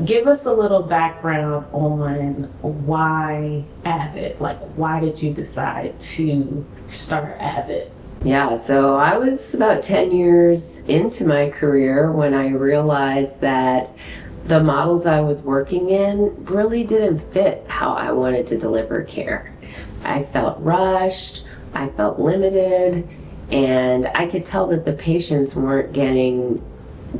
Give us a little background on why Avid. Like, why did you decide to start Avid? Yeah, so I was about 10 years into my career when I realized that the models I was working in really didn't fit how I wanted to deliver care. I felt rushed, I felt limited, and I could tell that the patients weren't getting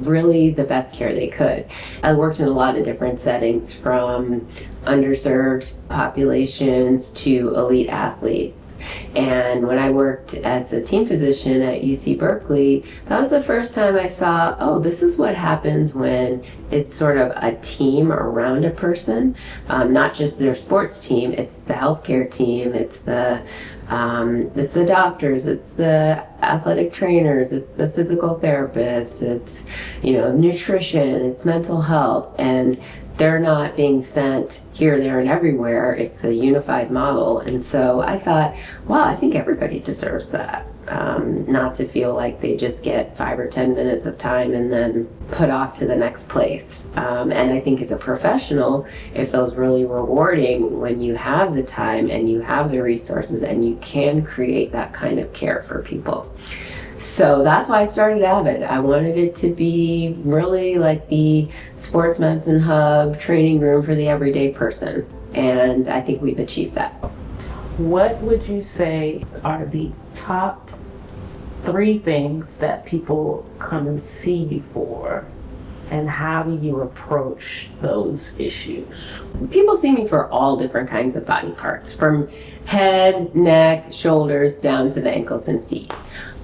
really the best care they could. I worked in a lot of different settings, from underserved populations to elite athletes. And when I worked as a team physician at UC Berkeley, that was the first time I saw, oh, this is what happens when it's sort of a team around a person, not just their sports team, it's the healthcare team, it's the doctors, it's the athletic trainers, it's the physical therapists, it's, nutrition, it's mental health, and they're not being sent here, there, and everywhere. It's a unified model. And so I thought, wow, I think everybody deserves that. Not to feel like they just get 5 or 10 minutes of time and then put off to the next place. And I think as a professional, it feels really rewarding when you have the time and you have the resources and you can create that kind of care for people. So that's why I started Avid. I wanted it to be really like the sports medicine hub, training room for the everyday person. And I think we've achieved that. What would you say are the top 3 things that people come and see you for? And how do you approach those issues? People see me for all different kinds of body parts, from head, neck, shoulders, down to the ankles and feet.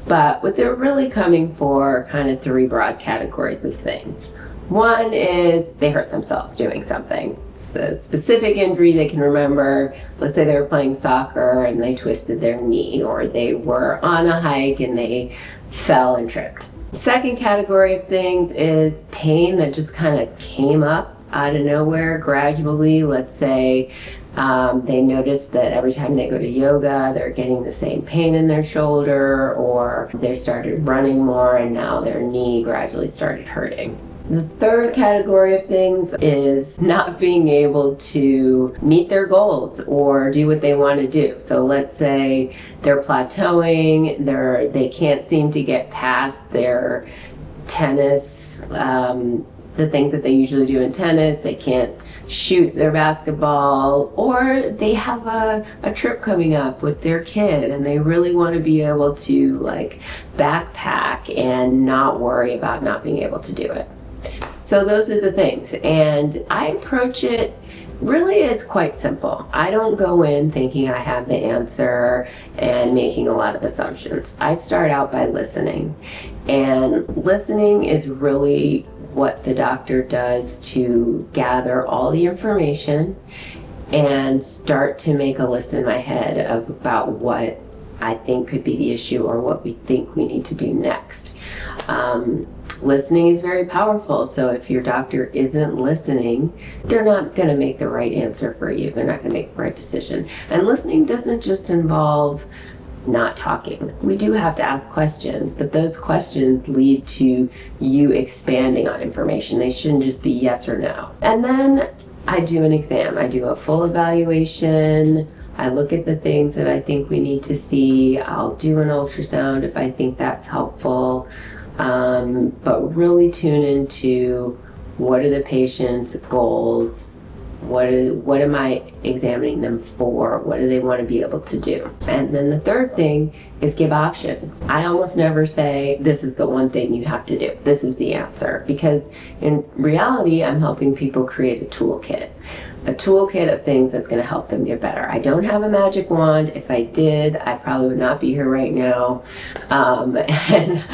But what they're really coming for are kind of 3 broad categories of things. One is they hurt themselves doing something. It's a specific injury they can remember. Let's say they were playing soccer and they twisted their knee, or they were on a hike and they fell and tripped. Second category of things is pain that just kind of came up out of nowhere gradually. Let's say they noticed that every time they go to yoga, they're getting the same pain in their shoulder, or they started running more and now their knee gradually started hurting. The third category of things is not being able to meet their goals or do what they want to do. So let's say they're plateauing, they can't seem to get past their tennis, the things that they usually do in tennis. They can't shoot their basketball, or they have a trip coming up with their kid and they really want to be able to backpack and not worry about not being able to do it. So those are the things, and I approach it, really it's quite simple. I don't go in thinking I have the answer and making a lot of assumptions. I start out by listening, and listening is really what the doctor does to gather all the information and start to make a list in my head about what I think could be the issue or what we think we need to do next. Listening is very powerful, so if your doctor isn't listening, they're not going to make the right answer for you. They're not going to make the right decision. And listening doesn't just involve not talking. We do have to ask questions, but those questions lead to you expanding on information. They shouldn't just be yes or no. And then I do an exam. I do a full evaluation. I look at the things that I think we need to see. I'll do an ultrasound if I think that's helpful. But really tune into what are the patient's goals, what am I examining them for, what do they want to be able to do. And then the third thing is give options. I almost never say this is the one thing you have to do, this is the answer, because in reality I'm helping people create a toolkit of things that's going to help them get better. I don't have a magic wand. If I did, I probably would not be here right now. And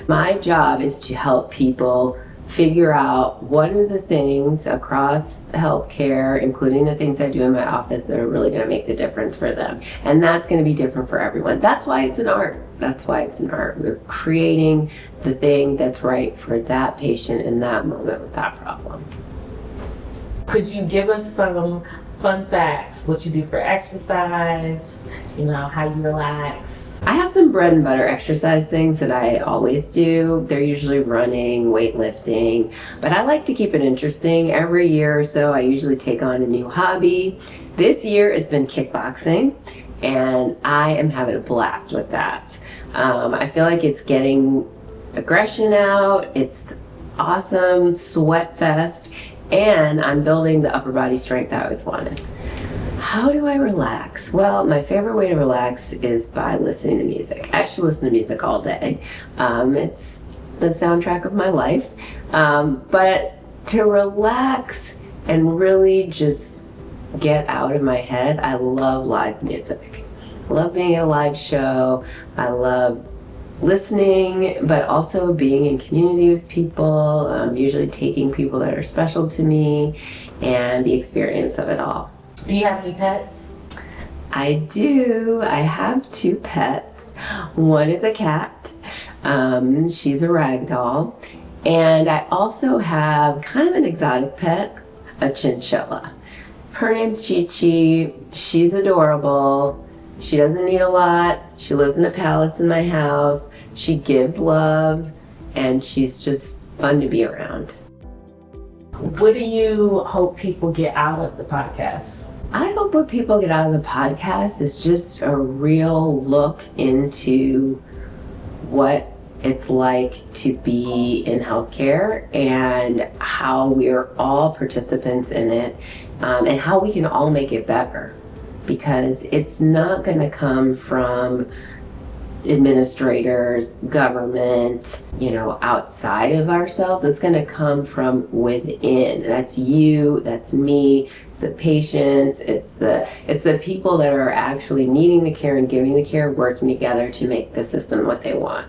my job is to help people figure out what are the things across healthcare, including the things I do in my office, that are really going to make the difference for them. And that's going to be different for everyone. That's why it's an art. We're creating the thing that's right for that patient in that moment with that problem. Could you give us some fun facts? What you do for exercise, how you relax? I have some bread and butter exercise things that I always do. They're usually running, weightlifting, but I like to keep it interesting. Every year or so, I usually take on a new hobby. This year, it's been kickboxing, and I am having a blast with that. I feel like it's getting aggression out. It's awesome, sweat fest, and I'm building the upper body strength I always wanted. How do I relax? Well, my favorite way to relax is by listening to music. I actually listen to music all day. It's the soundtrack of my life. But to relax and really just get out of my head, I love live music. I love being at a live show. I love listening, but also being in community with people, usually taking people that are special to me, and the experience of it all. Do you have any pets? I do. I have 2 pets. One is a cat. She's a rag doll. And I also have kind of an exotic pet, a chinchilla. Her name's Chi-Chi. She's adorable. She doesn't need a lot. She lives in a palace in my house. She gives love, and she's just fun to be around. What do you hope people get out of the podcast? I hope what people get out of the podcast is just a real look into what it's like to be in healthcare and how we are all participants in it, and how we can all make it better. Because it's not going to come from administrators, government, outside of ourselves. It's going to come from within. That's you, that's me, it's the patients, it's the people that are actually needing the care and giving the care, working together to make the system what they want.